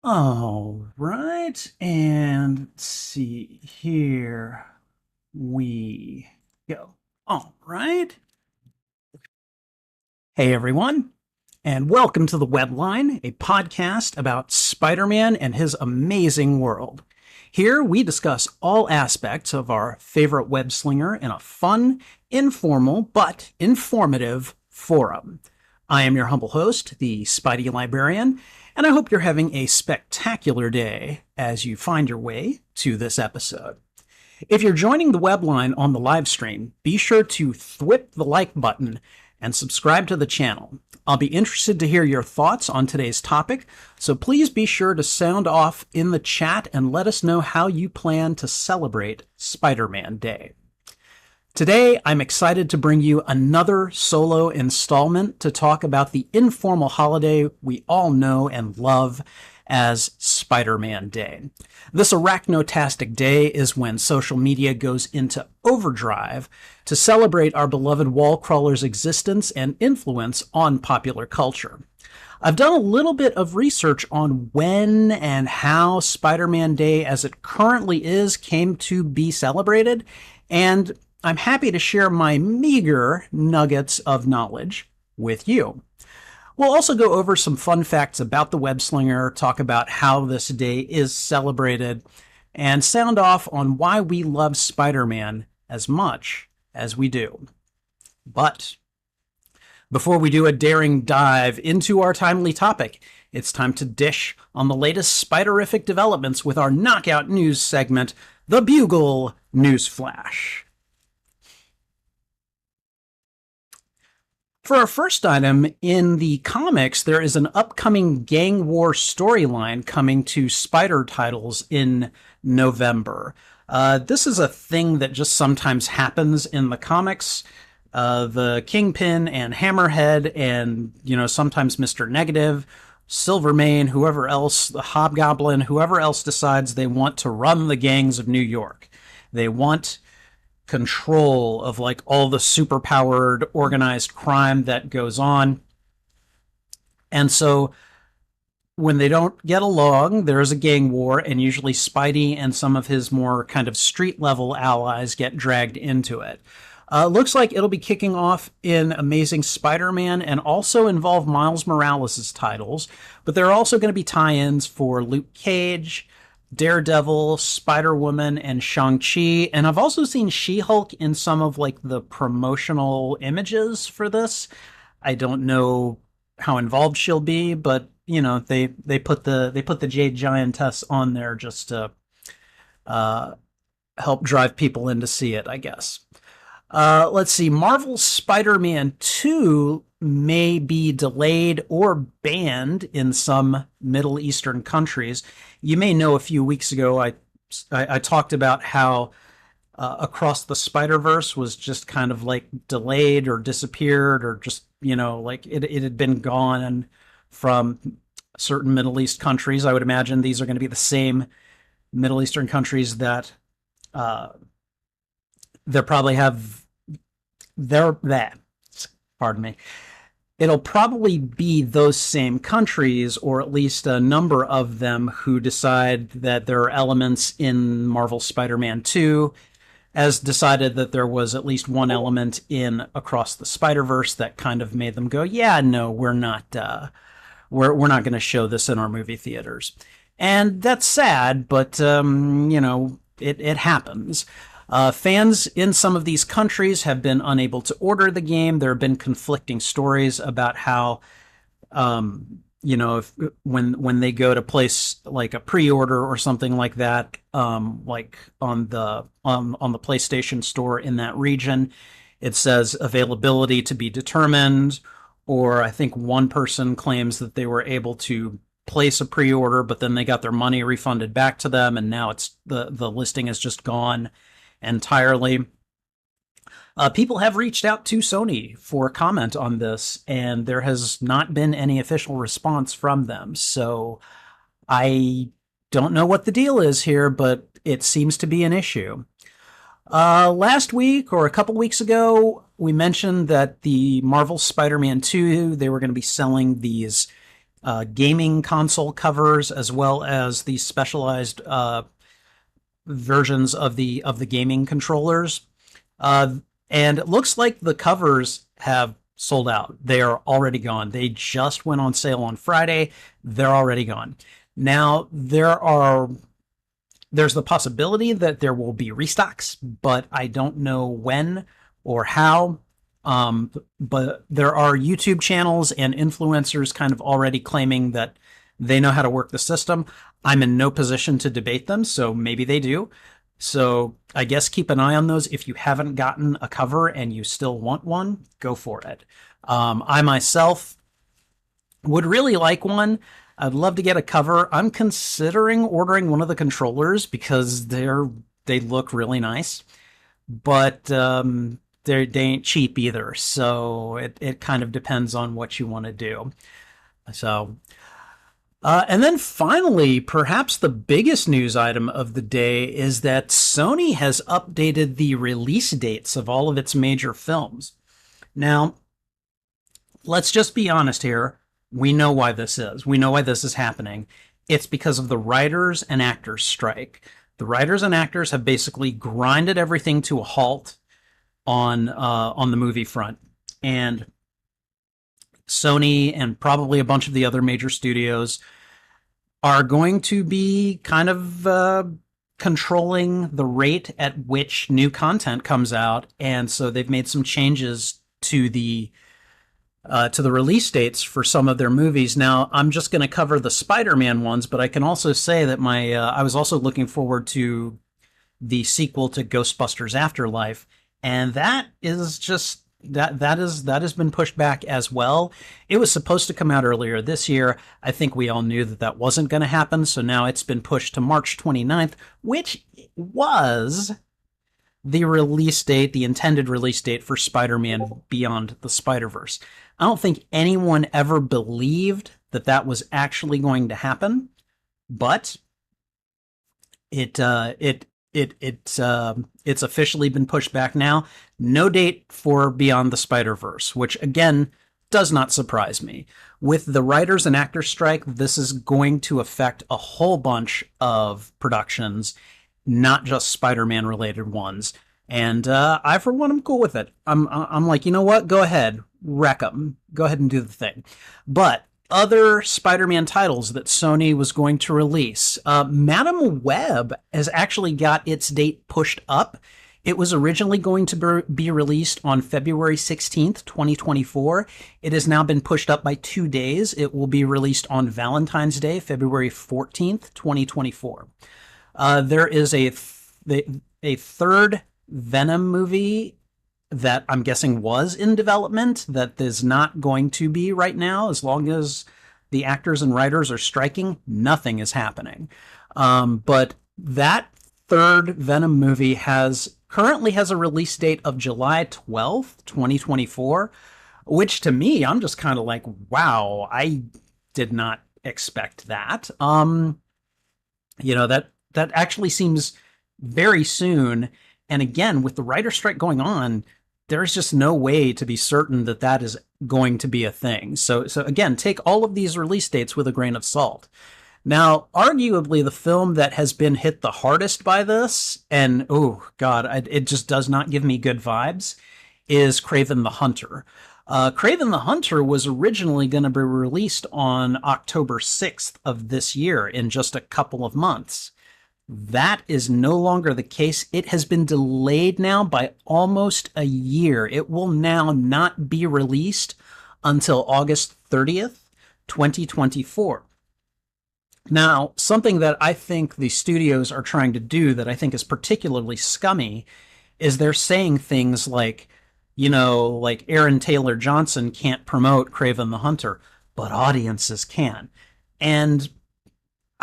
All right, and let's see, here we go. All right. Hey, everyone, and welcome to the Webline, a podcast about Spider-Man and his amazing world. Here we discuss all aspects of our favorite web slinger in a fun, informal, but informative forum. I am your humble host, the Spidey Librarian, and I hope you're having a spectacular day as you find your way to this episode. If you're joining the webline on the live stream, be sure to thwip the like button and subscribe to the channel. I'll be interested to hear your thoughts on today's topic, so please be sure to sound off in the chat and let us know how you plan to celebrate Spider-Man Day. Today, I'm excited to bring you another solo installment to talk about the informal holiday we all know and love as Spider-Man Day. This arachnotastic day is when social media goes into overdrive to celebrate our beloved wall crawler's existence and influence on popular culture. I've done a little bit of research on when and how Spider-Man Day as it currently is came to be celebrated, and I'm happy to share my meager nuggets of knowledge with you. We'll also go over some fun facts about the web slinger, talk about how this day is celebrated, and sound off on why we love Spider-Man as much as we do. But before we do a daring dive into our timely topic, it's time to dish on the latest Spiderific developments with our knockout news segment, The Bugle News Flash. For our first item, in the comics, there is an upcoming gang war storyline coming to Spider titles in November. This is a thing that just sometimes happens in the comics. The Kingpin and Hammerhead and, sometimes Mr. Negative, Silvermane, whoever else, the Hobgoblin, whoever else decides they want to run the gangs of New York. They want control of all the superpowered organized crime that goes on. And so when they don't get along, there is a gang war, and usually Spidey and some of his more kind of street level allies get dragged into it. Looks like it'll be kicking off in Amazing Spider-Man and also involve Miles Morales' titles, but there are also going to be tie-ins for Luke Cage, Daredevil, Spider-Woman, and Shang-Chi. And I've also seen She-Hulk in some of the promotional images for this. I don't know how involved she'll be, but they put the Jade Giantess on there just to help drive people in to see it, I guess. Let's see. Marvel's Spider-Man 2 may be delayed or banned in some Middle Eastern countries. You may know a few weeks ago I talked about how Across the Spider-Verse was just kind of delayed or disappeared, or just, it had been gone from certain Middle East countries. I would imagine these are going to be the same Middle Eastern countries that they probably have that. Pardon me. It'll probably be those same countries, or at least a number of them, who decide that there are elements in Marvel Spider-Man 2, as decided that there was at least one element in Across the Spider-Verse that kind of made them go, yeah, no, we're not going to show this in our movie theaters. And that's sad, but, it happens. Fans in some of these countries have been unable to order the game. There have been conflicting stories about how, when they go to place a pre-order or something like that, on the PlayStation Store in that region, it says availability to be determined. Or I think one person claims that they were able to place a pre-order, but then they got their money refunded back to them, and now it's the listing is just gone entirely. People have reached out to Sony for comment on this, and there has not been any official response from them. So I don't know what the deal is here, but it seems to be an issue. Last week or a couple weeks ago, we mentioned that the Marvel Spider-Man 2, they were going to be selling these gaming console covers, as well as the specialized versions of the gaming controllers. Uh, and it looks like the covers have sold out. They are already gone. They just went on sale on Friday. They're already gone. Now there's the possibility that there will be restocks, but I don't know when or how. But there are YouTube channels and influencers kind of already claiming that they know how to work the system. I'm in no position to debate them, so maybe they do. So I guess keep an eye on those. If you haven't gotten a cover and you still want one, go for it. I myself would really like one. I'd love to get a cover. I'm considering ordering one of the controllers because they look really nice, but they ain't cheap either. So it kind of depends on what you want to do. So, and then finally, perhaps the biggest news item of the day is that Sony has updated the release dates of all of its major films. Now, let's just be honest here. We know why this is. We know why this is happening. It's because of the writers and actors strike. The writers and actors have basically grinded everything to a halt on the movie front, and Sony and probably a bunch of the other major studios are going to be kind of controlling the rate at which new content comes out, and so they've made some changes to the release dates for some of their movies. Now, I'm just going to cover the Spider-Man ones, but I can also say that I was also looking forward to the sequel to Ghostbusters Afterlife, and that is just that has been pushed back as well. It was supposed to come out earlier this year. I think we all knew that wasn't going to happen, so now it's been pushed to March 29th, which was the release date, the intended release date for Spider-Man Beyond the Spider-Verse. I don't think anyone ever believed that was actually going to happen, but it's officially been pushed back now. No date for Beyond the Spider-Verse, which again does not surprise me. With the writers and actors strike, this is going to affect a whole bunch of productions, not just Spider-Man related ones. And I, for one, am cool with it. I'm like, you know what? Go ahead, wreck them. Go ahead and do the thing. But other Spider-Man titles that Sony was going to release, Madam Web has actually got its date pushed up. It was originally going to be released on February 16th, 2024. It has now been pushed up by 2 days. It will be released on Valentine's Day, February 14th, 2024. There is a third Venom movie that I'm guessing was in development that is not going to be right now. As long as the actors and writers are striking, nothing is happening. But that third Venom movie currently has a release date of July 12th, 2024, which to me, I'm just kind of like, wow, I did not expect that. That actually seems very soon. And again, with the writer strike going on, there's just no way to be certain that is going to be a thing. So again, take all of these release dates with a grain of salt. Now, arguably, the film that has been hit the hardest by this, and oh god, it just does not give me good vibes, is Kraven the Hunter. Kraven the Hunter was originally going to be released on October 6th of this year, in just a couple of months. That is no longer the case. It has been delayed now by almost a year. It will now not be released until August 30th, 2024. Now, something that I think the studios are trying to do that I think is particularly scummy is they're saying things like, like Aaron Taylor Johnson can't promote Kraven the Hunter, but audiences can. And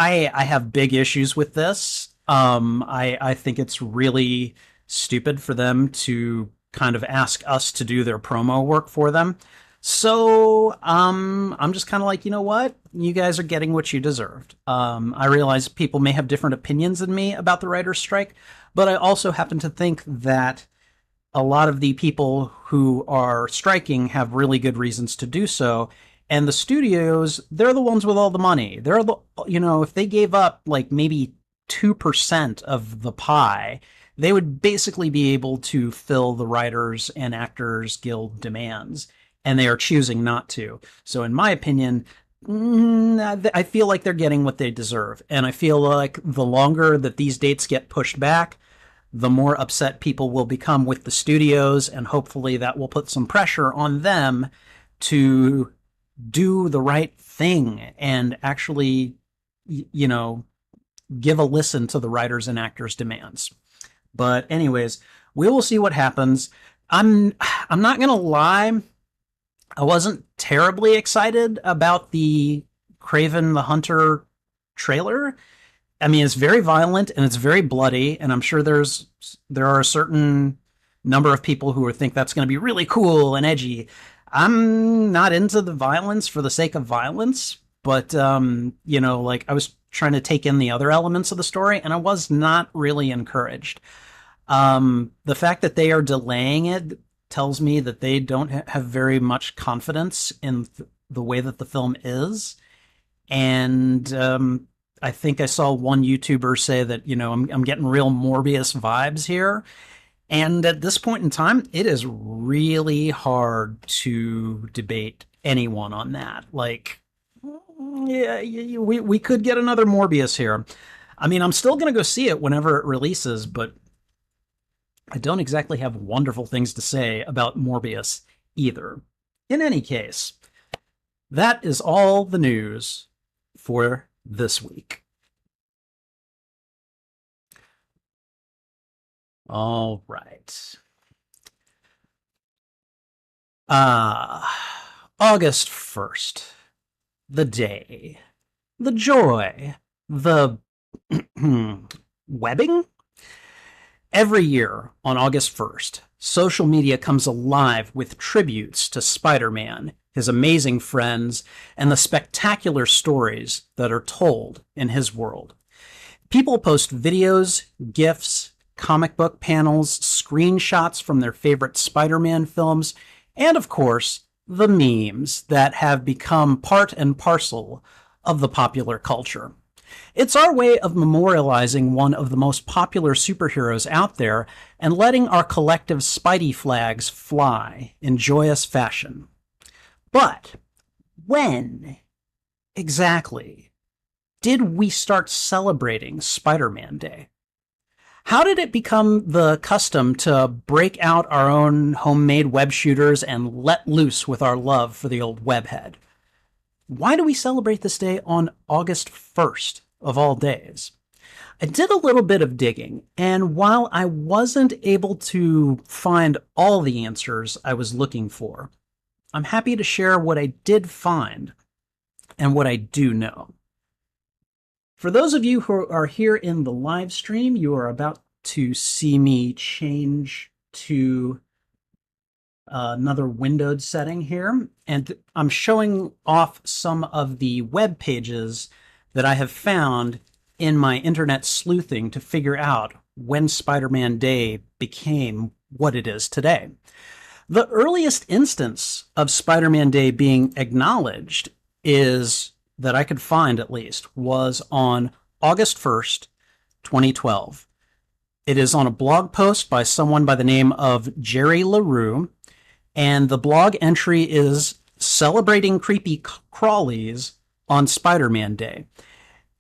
I have big issues with this. I think it's really stupid for them to kind of ask us to do their promo work for them. So I'm just kind of like, you know what? You guys are getting what you deserved. I realize people may have different opinions than me about the writer's strike, but I also happen to think that a lot of the people who are striking have really good reasons to do so. And the studios, they're the ones with all the money. They're the, if they gave up like maybe 2% of the pie, they would basically be able to fill the Writers and Actors Guild demands. And they are choosing not to. So, in my opinion, I feel like they're getting what they deserve. And I feel like the longer that these dates get pushed back, the more upset people will become with the studios. And hopefully that will put some pressure on them to do the right thing and actually, give a listen to the writers and actors' demands. But anyways, we will see what happens. I'm not gonna lie, I wasn't terribly excited about the Craven the Hunter trailer. I mean, it's very violent and it's very bloody, and I'm sure there are a certain number of people who think that's going to be really cool and edgy. I'm not into the violence for the sake of violence, but like I was trying to take in the other elements of the story, and I was not really encouraged. The fact that they are delaying it tells me that they don't have very much confidence in the way that the film is. And I think I saw one YouTuber say that, I'm getting real Morbius vibes here. And at this point in time, it is really hard to debate anyone on that. Like, yeah, we could get another Morbius here. I mean, I'm still going to go see it whenever it releases, but I don't exactly have wonderful things to say about Morbius either. In any case, that is all the news for this week. All right. August 1st. The day. The joy. The webbing? Every year on August 1st, social media comes alive with tributes to Spider-Man, his amazing friends, and the spectacular stories that are told in his world. People post videos, GIFs, comic book panels, screenshots from their favorite Spider-Man films, and of course, the memes that have become part and parcel of the popular culture. It's our way of memorializing one of the most popular superheroes out there and letting our collective Spidey flags fly in joyous fashion. But when exactly did we start celebrating Spider-Man Day? How did it become the custom to break out our own homemade web shooters and let loose with our love for the old webhead? Why do we celebrate this day on August 1st of all days? I did a little bit of digging, and while I wasn't able to find all the answers I was looking for, I'm happy to share what I did find and what I do know. For those of you who are here in the live stream, you are about to see me change to another windowed setting here, and I'm showing off some of the web pages that I have found in my internet sleuthing to figure out when Spider-Man Day became what it is today. The earliest instance of Spider-Man Day being acknowledged is, that I could find at least, was on August 1st, 2012. It is on a blog post by someone by the name of Jerry LaRue, and the blog entry is celebrating creepy crawlies on Spider-Man Day.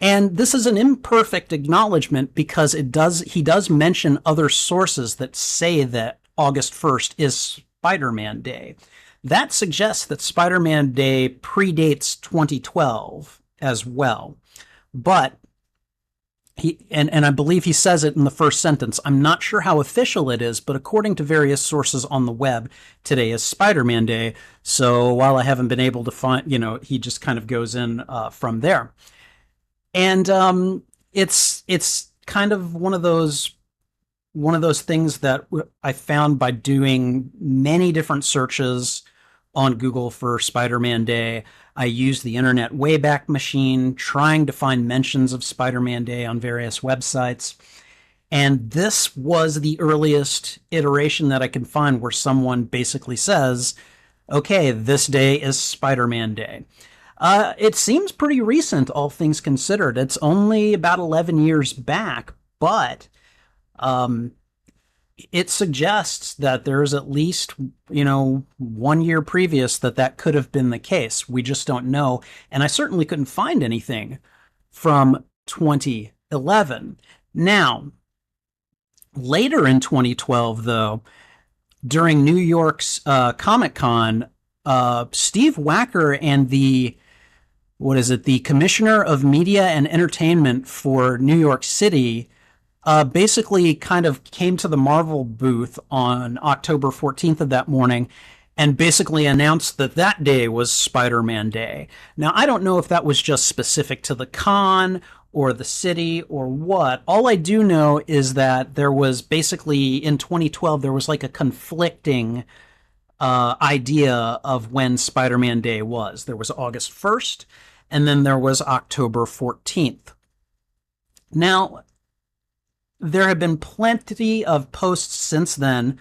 And this is an imperfect acknowledgement because he does mention other sources that say that August 1st is Spider-Man Day. That suggests that Spider-Man Day predates 2012 as well. But and I believe he says it in the first sentence. I'm not sure how official it is, but according to various sources on the web, today is Spider-Man Day. So while I haven't been able to find, he just kind of goes in from there. And it's kind of one of those things that I found by doing many different searches on Google for Spider-Man Day. I used the Internet Wayback Machine, trying to find mentions of Spider-Man Day on various websites. And this was the earliest iteration that I could find where someone basically says, Okay, this day is Spider-Man Day. It seems pretty recent, all things considered. It's only about 11 years back, but um, it suggests that there's at least, 1 year previous that could have been the case. We just don't know. And I certainly couldn't find anything from 2011. Now, later in 2012, though, during New York's Comic Con, Steve Wacker and the commissioner of media and entertainment for New York City basically kind of came to the Marvel booth on October 14th of that morning and basically announced that that day was Spider-Man Day. Now, I don't know if that was just specific to the con or the city or what. All I do know is that there was basically in 2012, there was like a conflicting idea of when Spider-Man Day was. There was August 1st, and then there was October 14th. Now, there have been plenty of posts since then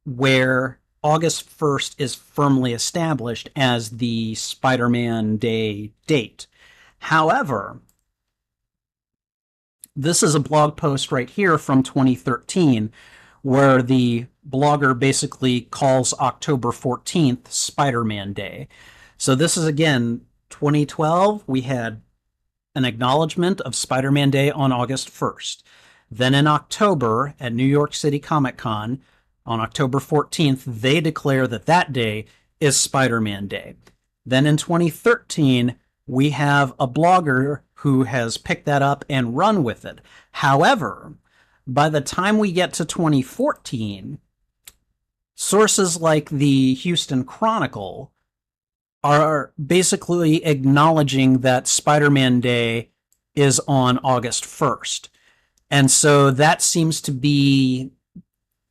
where August 1st is firmly established as the Spider-Man Day date. However, this is a blog post right here from 2013 where the blogger basically calls October 14th Spider-Man Day. So this is, again, 2012. We had an acknowledgement of Spider-Man Day on August 1st. Then in October at New York City Comic Con, on October 14th, they declare that that day is Spider-Man Day. Then in 2013, we have a blogger who has picked that up and run with it. However, by the time we get to 2014, sources like the Houston Chronicle are basically acknowledging that Spider-Man Day is on August 1st. And so that seems to be,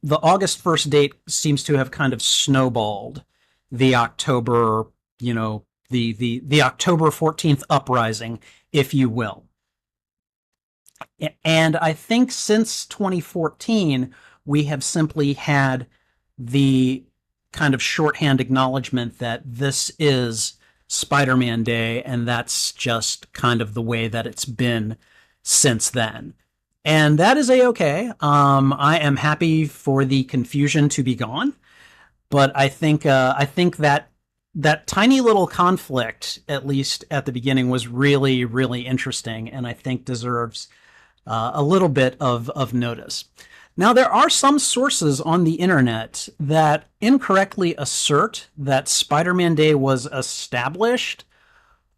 the August 1st date seems to have kind of snowballed the October, the October 14th uprising, if you will. And I think since 2014, we have simply had the kind of shorthand acknowledgement that this is Spider-Man Day, and that's just kind of the way that it's been since then. And that is a-okay. I am happy for the confusion to be gone, but I think that tiny little conflict, at least at the beginning, was really, really interesting, and I think deserves a little bit of notice. Now, there are some sources on the internet that incorrectly assert that Spider-Man Day was established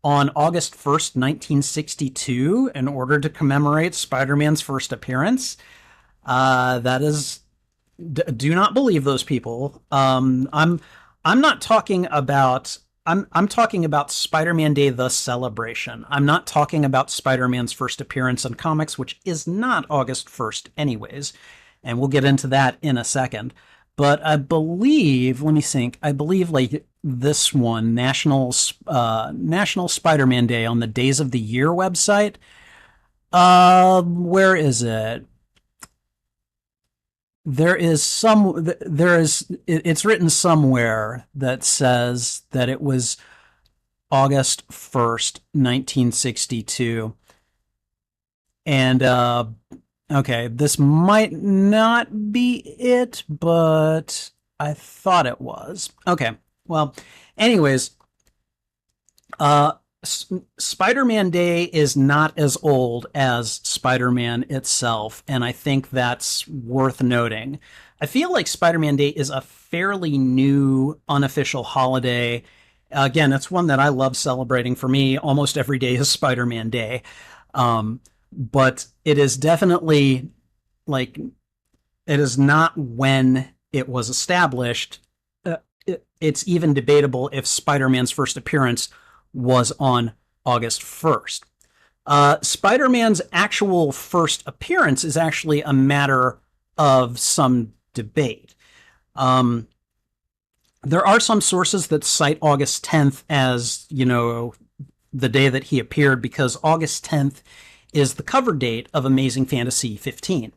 on August 1st, 1962, in order to commemorate Spider-Man's first appearance. That is, do not believe those people. I'm not talking about. I'm talking about Spider-Man Day, the celebration. I'm not talking about Spider-Man's first appearance in comics, which is not August 1st anyways. And we'll get into that in a second. But I believe, let me think, I believe like this one, National Spider-Man Day on the Days of the Year website. Where is it? It's written somewhere that says that it was August 1st, 1962. And, okay, this might not be it, but I thought it was. Okay, well, anyways, Spider-Man Day is not as old as Spider-Man itself, and I think that's worth noting. I feel like Spider-Man Day is a fairly new unofficial holiday. Again, it's one that I love celebrating. For me, almost every day is Spider-Man Day. But it is definitely, like, it is not when it was established. It's even debatable if Spider-Man's first appearance was on August 1st. Spider-Man's actual first appearance is actually a matter of some debate. There are some sources that cite August 10th as, the day that he appeared, because August 10th is the cover date of Amazing Fantasy 15.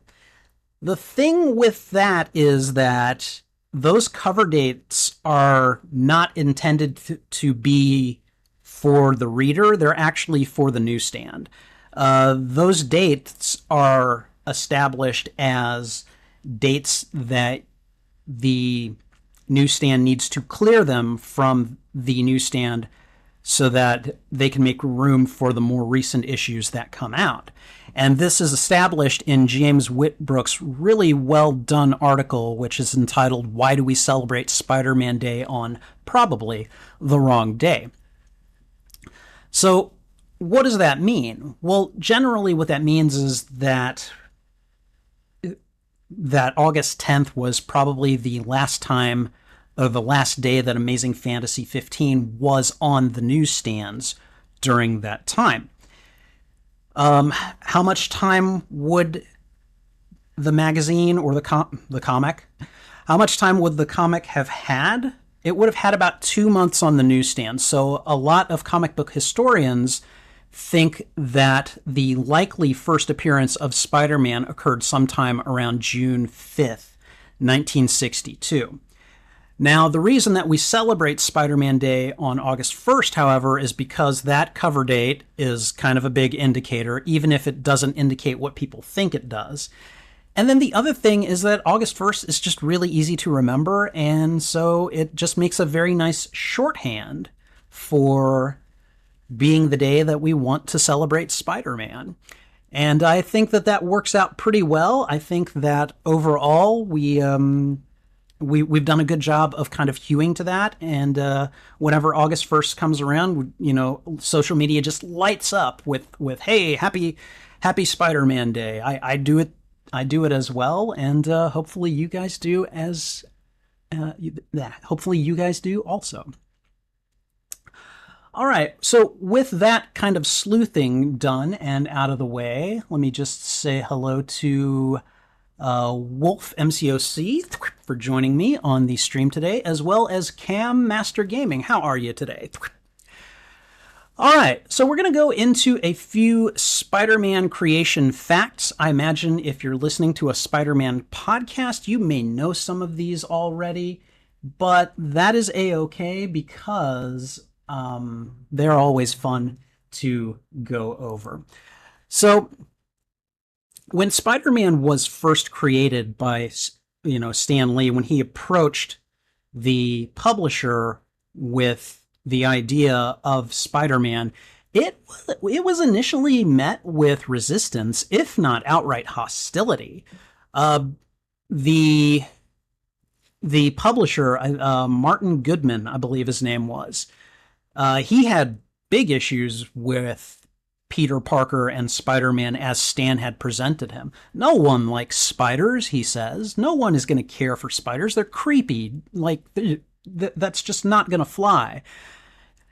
The thing with that is that those cover dates are not intended to be for the reader. They're actually for the newsstand. Those dates are established as dates that the newsstand needs to clear them from the newsstand so that they can make room for the more recent issues that come out. And this is established in James Whitbrook's really well done article, which is entitled, "Why Do We Celebrate Spider-Man Day on Probably the Wrong Day?" So what does that mean? Well, generally what that means is that August 10th was probably the last time, or the last day, that Amazing Fantasy 15 was on the newsstands during that time. How much time would the magazine or the comic, how much time would the comic have had? It would have had about 2 months on the newsstand. So a lot of comic book historians think that the likely first appearance of Spider-Man occurred sometime around June 5th, 1962. Now, the reason that we celebrate Spider-Man Day on August 1st, however, is because that cover date is kind of a big indicator, even if it doesn't indicate what people think it does. And then the other thing is that August 1st is just really easy to remember, and so it just makes a very nice shorthand for being the day that we want to celebrate Spider-Man. And I think that that works out pretty well. I think that overall we've done a good job of kind of hewing to that. And whenever August 1st comes around, social media just lights up with hey, happy Spider-Man Day. I do it as well, and hopefully you guys do hopefully you guys do also. All right, so with that kind of sleuthing done and out of the way, let me just say hello to Wolf MCOC for joining me on the stream today, as well as Cam Master Gaming. How are you today? All right, so we're going to go into a few Spider-Man creation facts. I imagine if you're listening to a Spider-Man podcast, you may know some of these already, but that is a-okay because they're always fun to go over. So when Spider-Man was first created by, Stan Lee, when he approached the publisher with the idea of Spider-Man, it was initially met with resistance, if not outright hostility. The publisher, Martin Goodman, I believe his name was, he had big issues with Peter Parker and Spider-Man as Stan had presented him. No one likes spiders, he says. No one is going to care for spiders. They're creepy. That's just not going to fly.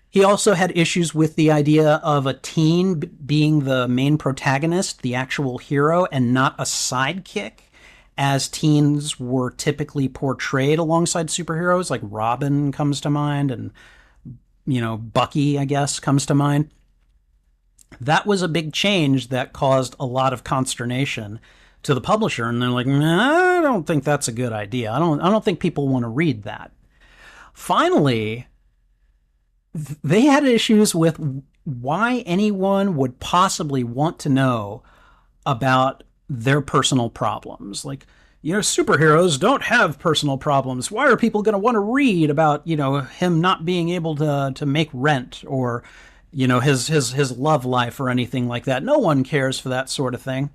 He also had issues with the idea of a teen being the main protagonist, the actual hero, and not a sidekick, as teens were typically portrayed alongside superheroes. Like Robin comes to mind, and Bucky, I guess, comes to mind. That was a big change that caused a lot of consternation to the publisher, and they're like, nah, I don't think that's a good idea. I don't think people want to read that. Finally, they had issues with why anyone would possibly want to know about their personal problems. Like, superheroes don't have personal problems. Why are people going to want to read about, him not being able to make rent, or, his love life or anything like that? No one cares for that sort of thing.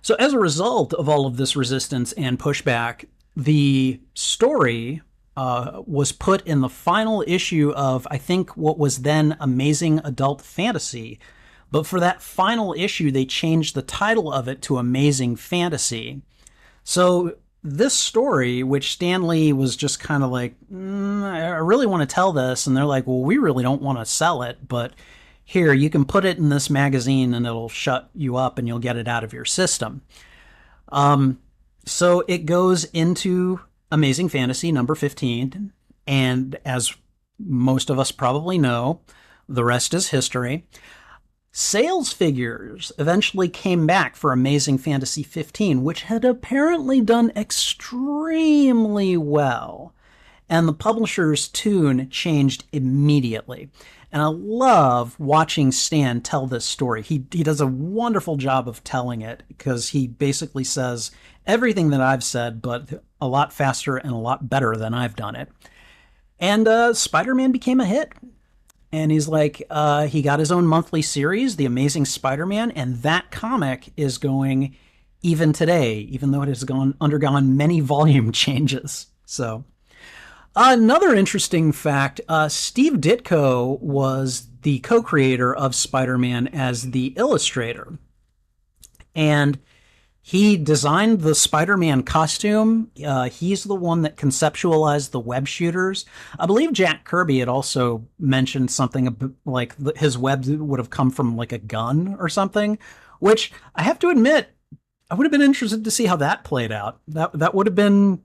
So as a result of all of this resistance and pushback, the story was put in the final issue of, I think, what was then Amazing Adult Fantasy. But for that final issue, they changed the title of it to Amazing Fantasy. So this story, which Stan Lee was just kind of like, I really want to tell this, and they're like, well, we really don't want to sell it, but here, you can put it in this magazine and it'll shut you up and you'll get it out of your system. So it goes into Amazing Fantasy number 15, and as most of us probably know, the rest is history. Sales figures eventually came back for Amazing Fantasy 15, which had apparently done extremely well. And the publisher's tune changed immediately. And I love watching Stan tell this story. He does a wonderful job of telling it because he basically says everything that I've said, but a lot faster and a lot better than I've done it. And Spider-Man became a hit. And he's like, he got his own monthly series, The Amazing Spider-Man, and that comic is going even today, even though it has undergone many volume changes. So, another interesting fact, Steve Ditko was the co-creator of Spider-Man as the illustrator. And he designed the Spider-Man costume. He's the one that conceptualized the web shooters. I believe Jack Kirby had also mentioned something like his web would have come from like a gun or something, which I have to admit, I would have been interested to see how that played out. That would have been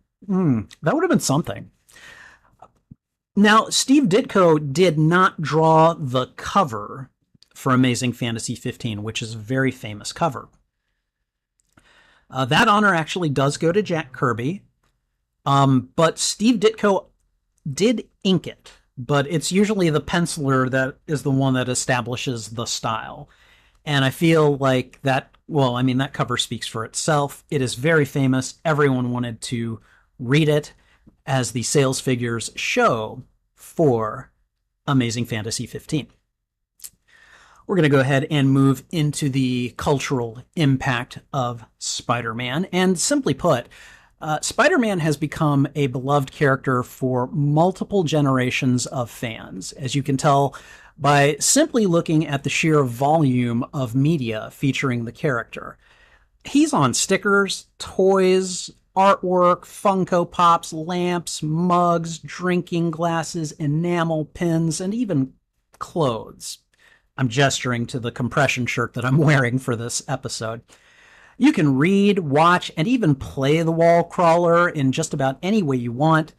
something. Now, Steve Ditko did not draw the cover for Amazing Fantasy 15, which is a very famous cover. That honor actually does go to Jack Kirby, but Steve Ditko did ink it, but it's usually the penciler that is the one that establishes the style. And I feel like that, well, I mean, that cover speaks for itself. It is very famous. Everyone wanted to read it, as the sales figures show for Amazing Fantasy 15. We're going to go ahead and move into the cultural impact of Spider-Man. And simply put, Spider-Man has become a beloved character for multiple generations of fans, as you can tell by simply looking at the sheer volume of media featuring the character. He's on stickers, toys, artwork, Funko Pops, lamps, mugs, drinking glasses, enamel pins, and even clothes. I'm gesturing to the compression shirt that I'm wearing for this episode. You can read, watch, and even play the wall crawler in just about any way you want.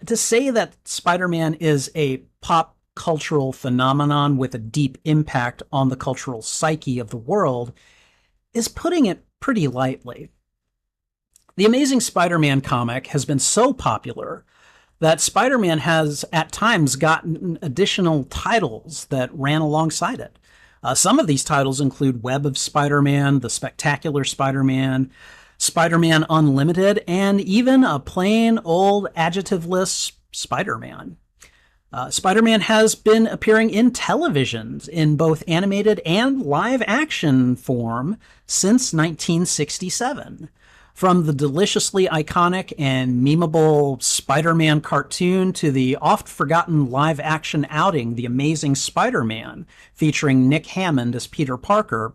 To say that Spider-Man is a pop cultural phenomenon with a deep impact on the cultural psyche of the world is putting it pretty lightly. The Amazing Spider-Man comic has been so popular that Spider-Man has at times gotten additional titles that ran alongside it. Some of these titles include Web of Spider-Man, The Spectacular Spider-Man, Spider-Man Unlimited, and even a plain old adjectiveless Spider-Man. Spider-Man has been appearing in televisions in both animated and live-action form since 1967. From the deliciously iconic and memeable Spider-Man cartoon to the oft-forgotten live-action outing, The Amazing Spider-Man, featuring Nick Hammond as Peter Parker,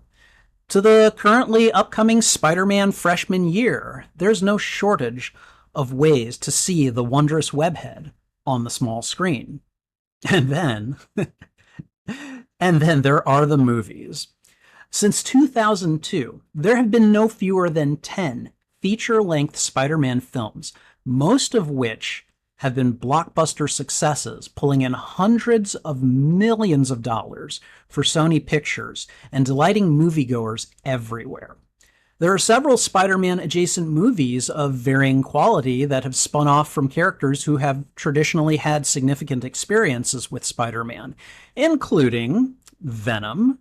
to the currently upcoming Spider-Man freshman year, there's no shortage of ways to see the wondrous webhead on the small screen. And then there are the movies. Since 2002, there have been no fewer than 10 feature-length Spider-Man films, most of which have been blockbuster successes, pulling in hundreds of millions of dollars for Sony Pictures and delighting moviegoers everywhere. There are several Spider-Man adjacent movies of varying quality that have spun off from characters who have traditionally had significant experiences with Spider-Man, including Venom,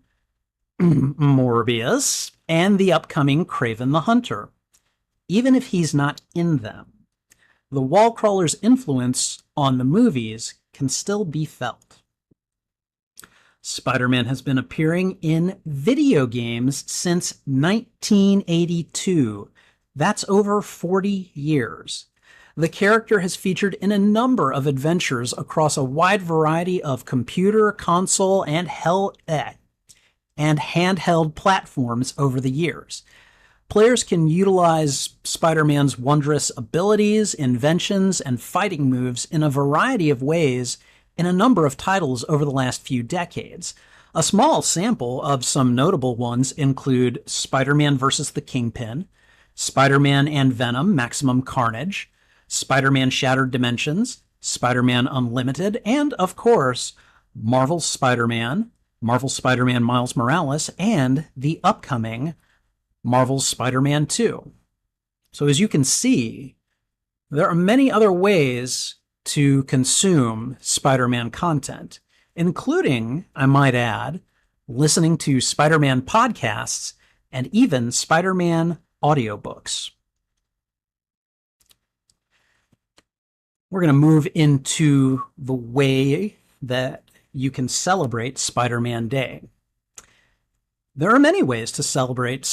Morbius, and the upcoming Kraven the Hunter. Even if he's not in them, the wall crawler's influence on the movies can still be felt. Spider-Man has been appearing in video games since 1982. That's over 40 years. The character has featured in a number of adventures across a wide variety of computer, console, and handheld platforms over the years. Players can utilize Spider-Man's wondrous abilities, inventions, and fighting moves in a variety of ways in a number of titles over the last few decades. A small sample of some notable ones include Spider-Man vs. the Kingpin, Spider-Man and Venom Maximum Carnage, Spider-Man Shattered Dimensions, Spider-Man Unlimited, and, of course, Marvel's Spider-Man, Marvel Spider-Man Miles Morales, and the upcoming Marvel's Spider-Man 2. So as you can see, there are many other ways to consume Spider-Man content, including, I might add, listening to Spider-Man podcasts and even Spider-Man audiobooks. We're going to move into the way that you can celebrate Spider-Man Day. There are many ways to celebrate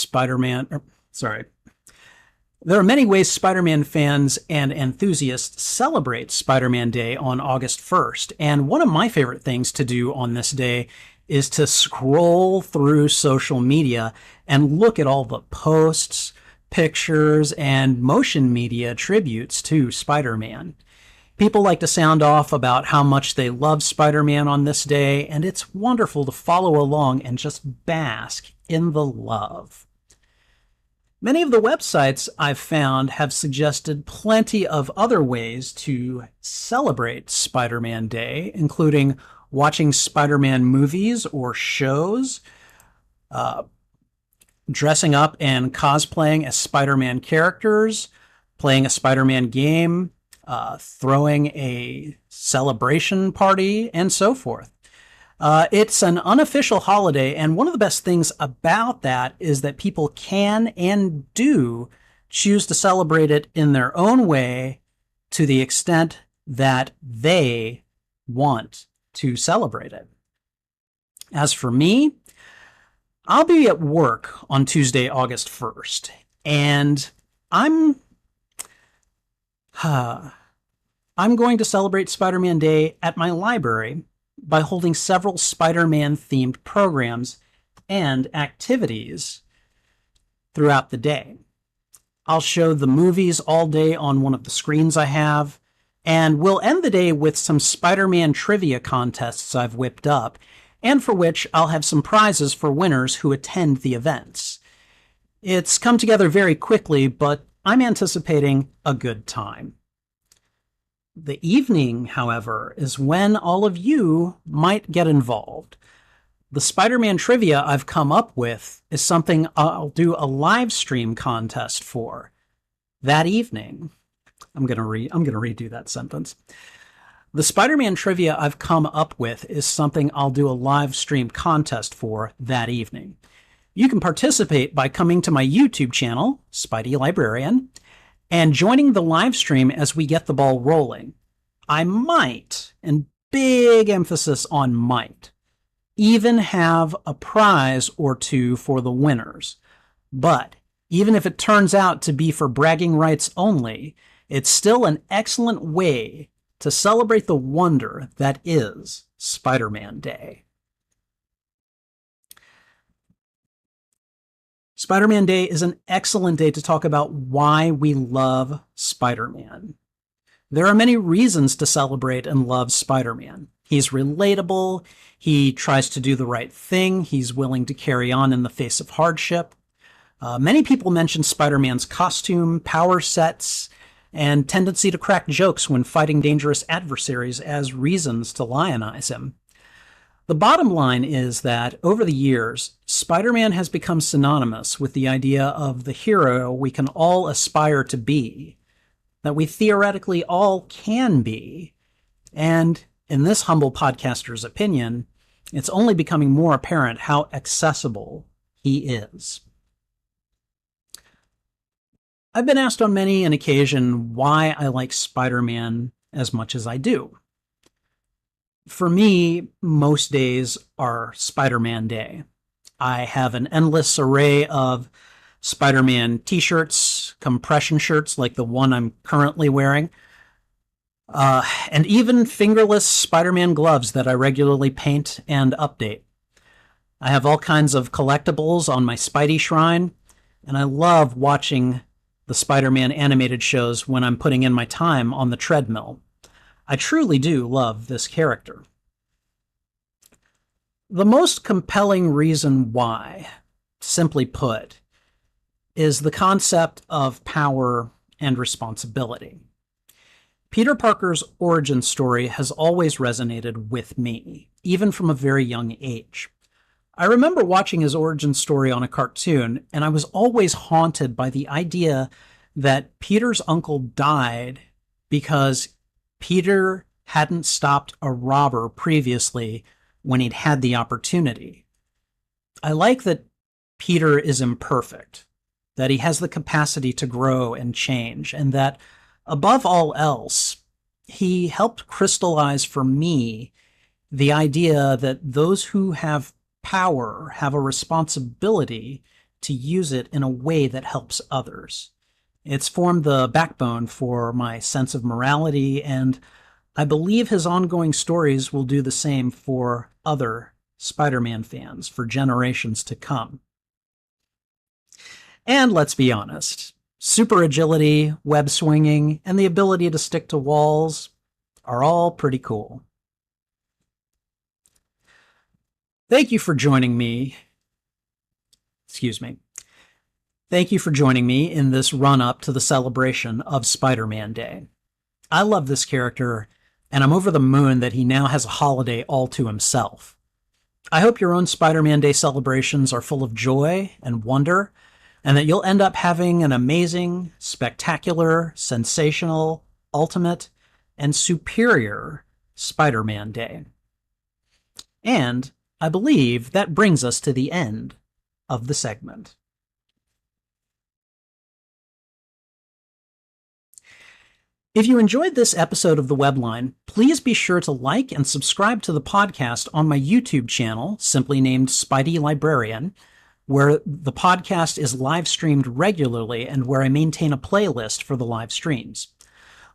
There are many ways Spider-Man fans and enthusiasts celebrate Spider-Man Day on August 1st, and one of my favorite things to do on this day is to scroll through social media and look at all the posts, pictures, and motion media tributes to Spider-Man. People like to sound off about how much they love Spider-Man on this day, and it's wonderful to follow along and just bask in the love. Many of the websites I've found have suggested plenty of other ways to celebrate Spider-Man Day, including watching Spider-Man movies or shows, dressing up and cosplaying as Spider-Man characters, playing a Spider-Man game, throwing a celebration party, and so forth. It's an unofficial holiday, and one of the best things about that is that people can and do choose to celebrate it in their own way to the extent that they want to celebrate it. As for me, I'll be at work on Tuesday, August 1st, and I'm going to celebrate Spider-Man Day at my library by holding several Spider-Man-themed programs and activities throughout the day. I'll show the movies all day on one of the screens I have, and we'll end the day with some Spider-Man trivia contests I've whipped up, and for which I'll have some prizes for winners who attend the events. It's come together very quickly, but I'm anticipating a good time. The evening, however, is when all of you might get involved. The Spider-Man trivia I've come up with is something I'll do a live stream contest for that evening. I'm going to redo that sentence. The Spider-Man trivia I've come up with is something I'll do a live stream contest for that evening. You can participate by coming to my YouTube channel, Spidey Librarian, and joining the live stream as we get the ball rolling. I might, and big emphasis on might, even have a prize or two for the winners. But even if it turns out to be for bragging rights only, it's still an excellent way to celebrate the wonder that is Spider-Man Day. Spider-Man Day is an excellent day to talk about why we love Spider-Man. There are many reasons to celebrate and love Spider-Man. He's relatable, he tries to do the right thing, he's willing to carry on in the face of hardship. Many people mention Spider-Man's costume, power sets, and tendency to crack jokes when fighting dangerous adversaries as reasons to lionize him. The bottom line is that, over the years, Spider-Man has become synonymous with the idea of the hero we can all aspire to be, that we theoretically all can be, and, in this humble podcaster's opinion, it's only becoming more apparent how accessible he is. I've been asked on many an occasion why I like Spider-Man as much as I do. For me, most days are Spider-Man Day. I have an endless array of Spider-Man t-shirts, compression shirts like the one I'm currently wearing, and even fingerless Spider-Man gloves that I regularly paint and update. I have all kinds of collectibles on my Spidey shrine, and I love watching the Spider-Man animated shows when I'm putting in my time on the treadmill. I truly do love this character. The most compelling reason why, simply put, is the concept of power and responsibility. Peter Parker's origin story has always resonated with me, even from a very young age. I remember watching his origin story on a cartoon, and I was always haunted by the idea that Peter's uncle died because Peter hadn't stopped a robber previously when he'd had the opportunity. I like that Peter is imperfect, that he has the capacity to grow and change, and that, above all else, he helped crystallize for me the idea that those who have power have a responsibility to use it in a way that helps others. It's formed the backbone for my sense of morality, and I believe his ongoing stories will do the same for other Spider-Man fans for generations to come. And let's be honest, super agility, web swinging, and the ability to stick to walls are all pretty cool. Thank you for joining me. Thank you for joining me in this run-up to the celebration of Spider-Man Day. I love this character, and I'm over the moon that he now has a holiday all to himself. I hope your own Spider-Man Day celebrations are full of joy and wonder, and that you'll end up having an amazing, spectacular, sensational, ultimate, and superior Spider-Man Day. And I believe that brings us to the end of the segment. If you enjoyed this episode of The Webline, please be sure to like and subscribe to the podcast on my YouTube channel, simply named Spidey Librarian, where the podcast is live streamed regularly and where I maintain a playlist for the live streams.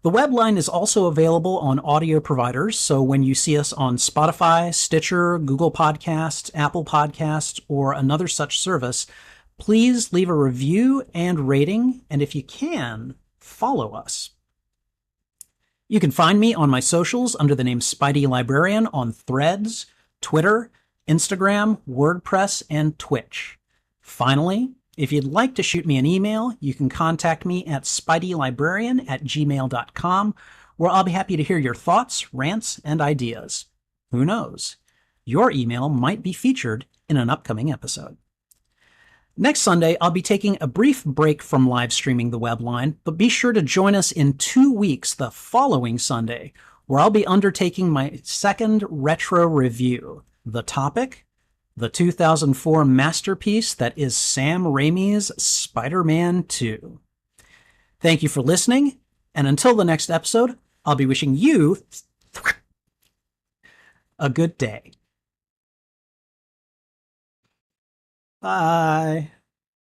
The Webline is also available on audio providers, so when you see us on Spotify, Stitcher, Google Podcasts, Apple Podcasts, or another such service, please leave a review and rating, and if you can, follow us. You can find me on my socials under the name Spidey Librarian on Threads, Twitter, Instagram, WordPress, and Twitch. Finally, if you'd like to shoot me an email, you can contact me at spideylibrarian@gmail.com, where I'll be happy to hear your thoughts, rants, and ideas. Who knows? Your email might be featured in an upcoming episode. Next Sunday, I'll be taking a brief break from live streaming the Webline, but be sure to join us in 2 weeks the following Sunday, where I'll be undertaking my second retro review. The topic? The 2004 masterpiece that is Sam Raimi's Spider-Man 2. Thank you for listening, and until the next episode, I'll be wishing you a good day. Bye.